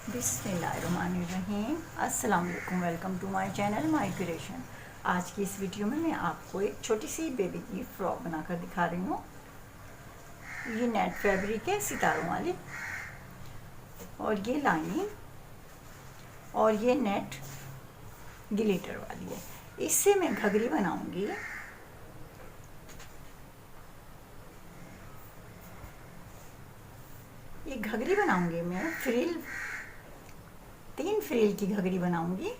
बिस्मिल्लाहिर्रहमानिर्रहीम। अस्सलाम वालेकुम। Welcome to my channel my creation. आज की इस वीडियो में मैं आपको एक छोटी सी बेबी की फ्रॉक बनाकर दिखा रही हूँ। ये नेट फैब्रिक है सितारों वाली, और ये लाइनिंग और ये नेट ग्लिटर वाली है। इससे मैं घघरी बनाऊंगी। ये घघरी बनाऊंगी मैं फ्रिल, 3 फ्रिल की घघरी बनाऊंगी।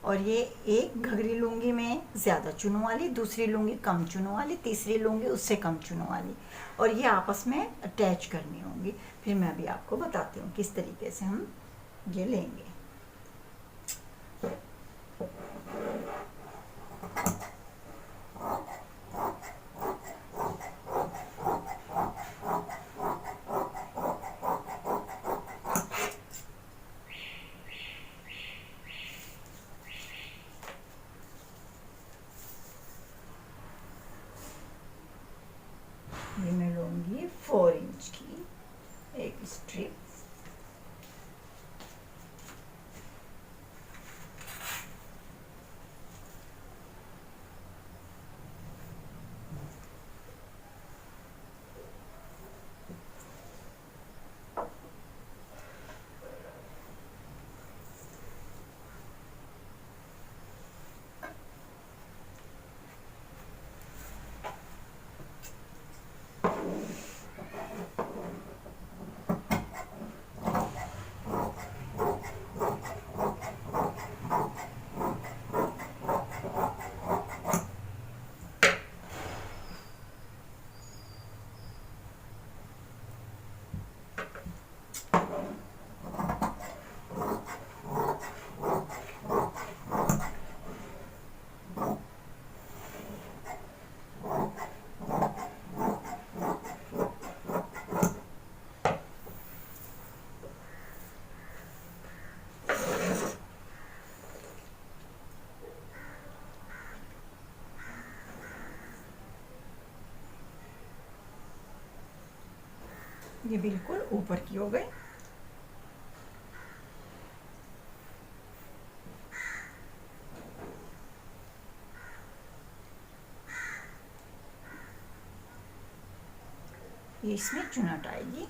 और ये एक घघरी लूँगी मैं ज़्यादा चुनों वाली, दूसरी लूँगी कम चुनों वाली, तीसरी लूँगी उससे कम चुनों वाली, और ये आपस में अटैच करनी होंगी। फिर मैं अभी आपको बताती हूँ किस तरीके से हम ये लेंगे। ये मैं लूँगी 4 इंच की एक स्ट्रिप। ये बिल्कुल ऊपर की हो गई। ये इसमें चुनट आएगी।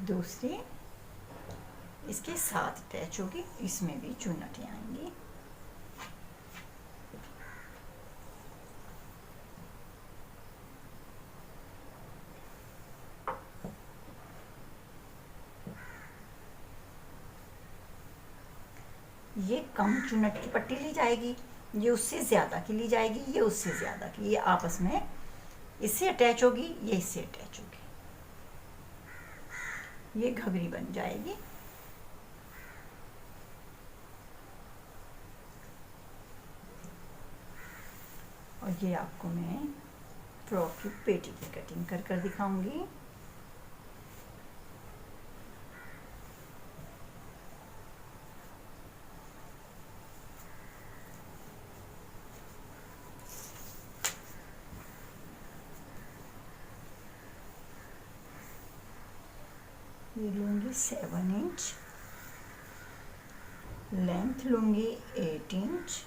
दूसरी इसके साथ अटैच होगी, इसमें भी चुन्नटें आएंगी। ये कम चुन्नट की पट्टी ली जाएगी, ये उससे ज़्यादा की ली जाएगी, ये उससे ज़्यादा की। ये आपस में इससे अटैच होगी, ये इससे अटैच होगी। ये घघरी बन जाएगी। और ये आपको मैं फ्रॉक की पेटी की कटिंग कर कर दिखाऊंगी। ये लूँगी 7 इंच, लेंथ लूँगी 8 इंच।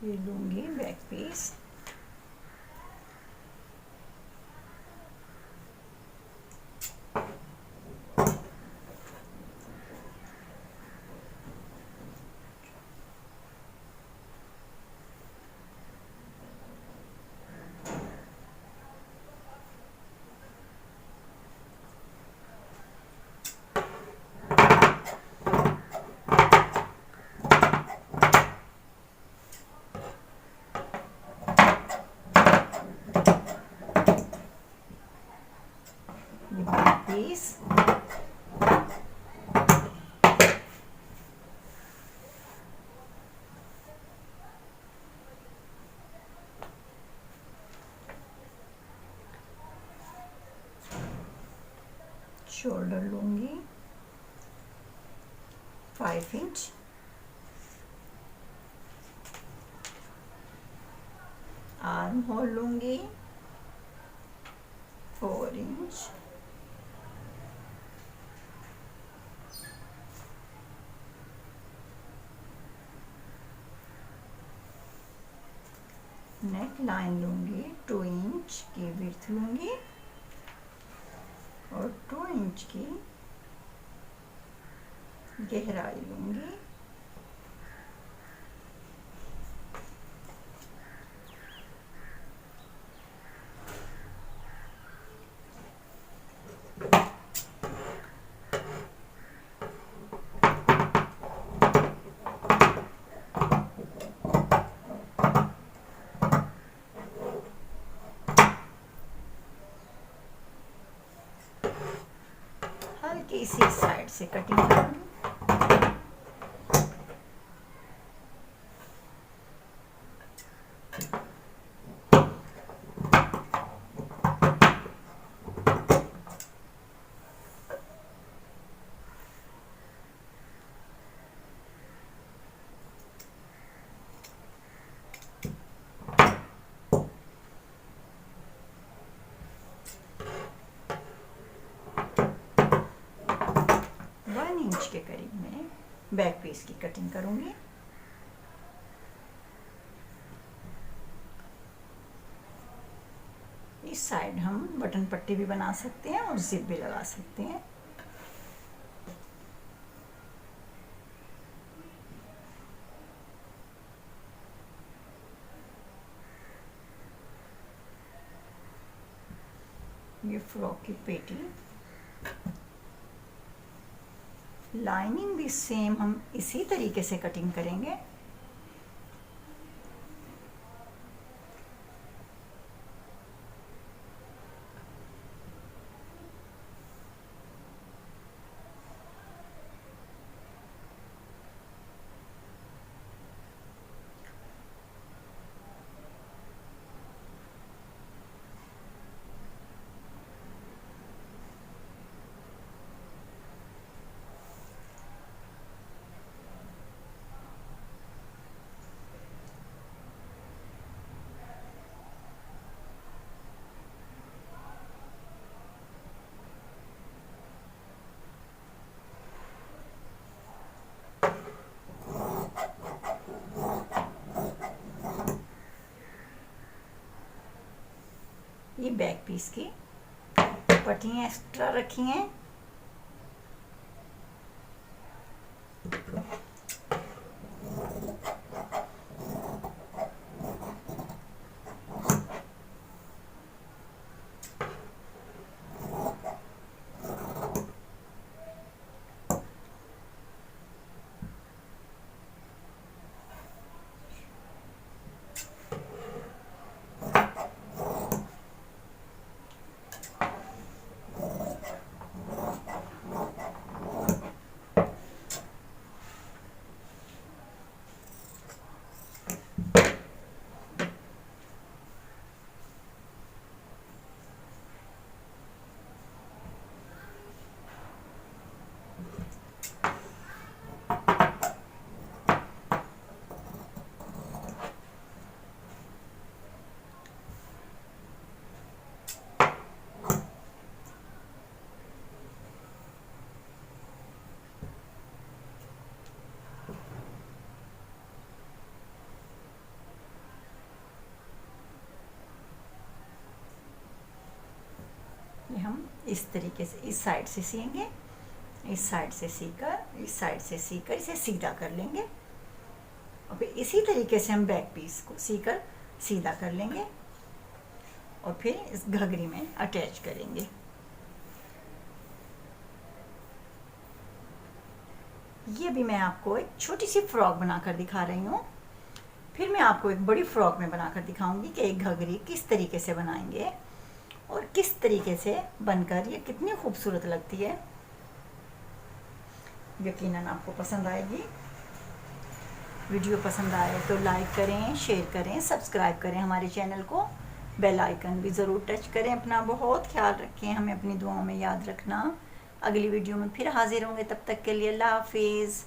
ये लूँगी बैक पीस। पीस, शोल्डर लूंगी 5 इंच, आर्म होल लूंगी 4 इंच, नेक लाइन लूंगी 2 इंच की विड्थ लूंगी और 2 इंच की गहराई लूंगी। हल्की सी साइड से कटिंग करूंगी। इंच के करीब में बैक पीस की कटिंग करूंगी। इस साइड हम बटन पट्टी भी बना सकते हैं और जिप भी लगा सकते हैं। ये फ्रॉक की पेटी, लाइनिंग भी सेम हम इसी तरीके से कटिंग करेंगे। ये बैक पीस की पट्टियाँ एक्स्ट्रा रखी हैं। ये हम इस तरीके से इस साइड से सिएंगे, इस साइड से सीकर इस साइड से सीकर इसे सीधा कर लेंगे और फिर इसी तरीके से हम बैक पीस को सीकर सीधा कर लेंगे और फिर इस घघरी में अटैच करेंगे। ये भी मैं आपको एक छोटी सी फ्रॉक बनाकर दिखा रही हूँ। फिर मैं आपको एक बड़ी फ्रॉक में बनाकर दिखाऊंगी कि एक घघरी किस तरीके से बनाएंगे और किस तरीके से बनकर ये कितनी खूबसूरत लगती है। यकीनन आपको पसंद आएगी। वीडियो पसंद आए तो लाइक करें, शेयर करें, सब्सक्राइब करें हमारे चैनल को, बेल आइकन भी ज़रूर टच करें। अपना बहुत ख्याल रखें, हमें अपनी दुआओं में याद रखना। अगली वीडियो में फिर हाजिर होंगे, तब तक के लिए अल्लाह हाफिज़।